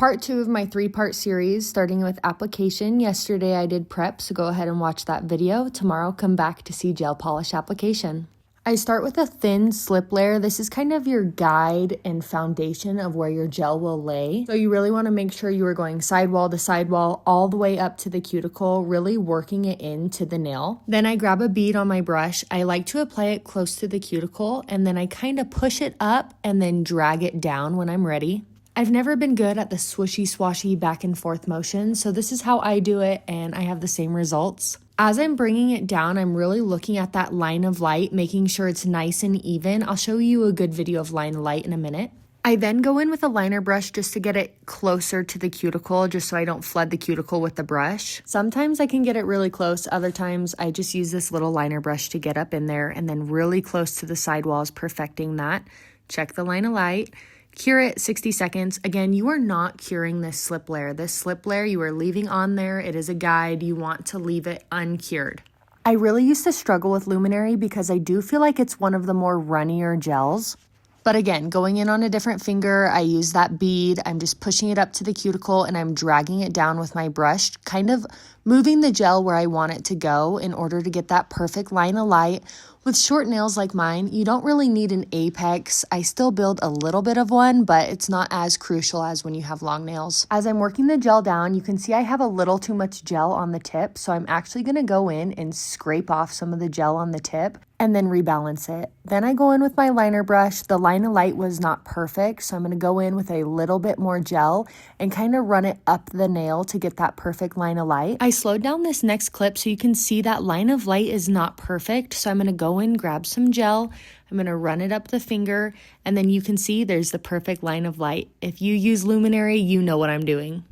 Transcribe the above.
Part 2 of my 3-part series, starting with application. Yesterday I did prep, so go ahead and watch that video. Tomorrow come back to see gel polish application. I start with a thin slip layer. This is kind of your guide and foundation of where your gel will lay. So you really want to make sure you are going sidewall to sidewall all the way up to the cuticle, really working it into the nail. Then I grab a bead on my brush. I like to apply it close to the cuticle, and then I kind of push it up and then drag it down when I'm ready. I've never been good at the swishy swashy back and forth motion, so this is how I do it, and I have the same results. As I'm bringing it down, I'm really looking at that line of light, making sure it's nice and even. I'll show you a good video of line of light in a minute. I then go in with a liner brush just to get it closer to the cuticle, just so I don't flood the cuticle with the brush. Sometimes I can get it really close. Other times I just use this little liner brush to get up in there and then really close to the sidewalls, perfecting that. Check the line of light. Cure it 60 seconds. Again, you are not curing this slip layer. This slip layer you are leaving on there. It is a guide. You want to leave it uncured. I really used to struggle with Luminary because I do feel like it's one of the more runnier gels. But again, going in on a different finger, I use that bead. I'm just pushing it up to the cuticle and I'm dragging it down with my brush, kind of moving the gel where I want it to go in order to get that perfect line of light. With short nails like mine, you don't really need an apex. I still build a little bit of one, but it's not as crucial as when you have long nails. As I'm working the gel down, you can see I have a little too much gel on the tip, so I'm actually gonna go in and scrape off some of the gel on the tip and then rebalance it. Then I go in with my liner brush. The line of light was not perfect, so I'm gonna go in with a little bit more gel and kind of run it up the nail to get that perfect line of light. I slowed down this next clip so you can see that line of light is not perfect, so I'm gonna go in, grab some gel, I'm gonna run it up the finger, and then you can see there's the perfect line of light. If you use Luminary, you know what I'm doing.